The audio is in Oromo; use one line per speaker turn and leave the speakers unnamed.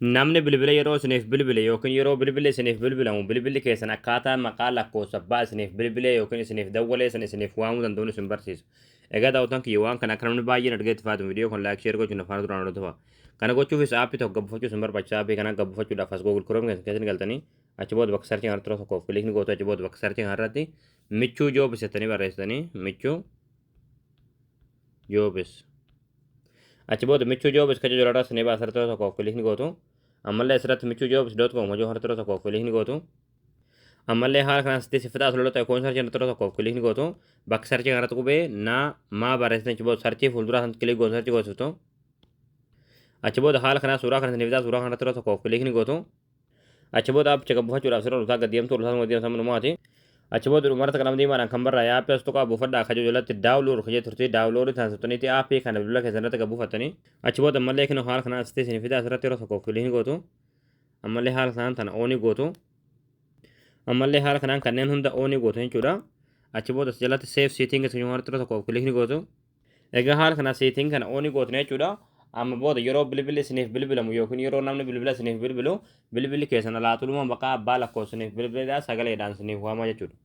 namni bilbila yeroo isiniif bilbile yookiin yeroo bilbilli isiniif bilbilamu bilbilli keessan akkaataa maqaa lakkoofsa abbaa isiniif bilbilee yookiin isiniif dawwalee san isiniif waamuu danda'uun isin barsiisa. Egaa daawwattoota kiyya waan kana akka namni baay'een argee faatu viidiyoo kan laayik sheer gochuun afaan duraan hordofaa. Kana gochuufis aappii tokko gabbifachuu isin barbaachisa. Aappii kana gabbifachuudhaaf as Google Chrome keessatti galtanii achi booda bakka sarchii kanarratti tokkoof kilikni gootu achi booda bakka sarchii kanarratti michuu joobis jettanii barreessitanii michuu joobis. Achi booda michuu joobis kaja jolarraa sinee baasarratti tokkoof kilikni gootu. Ammallee asirratti michuujobs.com hojii hartira tokkoof kilikni gootu. Ammallee haala kanaan sitti sifataa sulula ta'e koon sarchii hartira tokkoof kilikni gootu. Bakka sarchii kanarratti qubee naa maa barreessitan achi booda sarchii fuulduraa sanatti kilik gootu sarchii goositu. Achi booda haala kanaan suuraa kana sinifitaa suuraa kanarratti tokkoof kilikni gootu. Achi booda aappicha gabbifachuudhaaf sirna ulfaa gaddeemtu ulfaa gaddeemsa manumaati. Achi booda dhumarratti qalam diimaadhaan kan barraa yaappii as tuqaa buufadhaa akka jalatti daawulood kajee turtii daawuloodii taasisuttaniiti aappii kana bilbila keessatti gabbufatanii achi booda ammallee kinoo haala kanaan asitti sinifitaa asirratti yeroo tokkoof kilikni gootu. Ammallee haala kanaan tana oonii gootu. Ammallee haala kanaan kanneen hunda oonii gootu jechuudha. Achi booda jalatti seef siitingi sun hartira tokkoof kilikni gootu. Egaa haala kanaan siitingi kana oonii gootu jechuudha. Amma booda yeroo bilbilli isiniif bilbilamu yookiin yeroo namni bilbila isiniif bilbilu bilbilli keessan alaatuluma maqaa abbaa lakkoofsaniif bilbilaa sagaleedhaan isiniif waama jechuudha.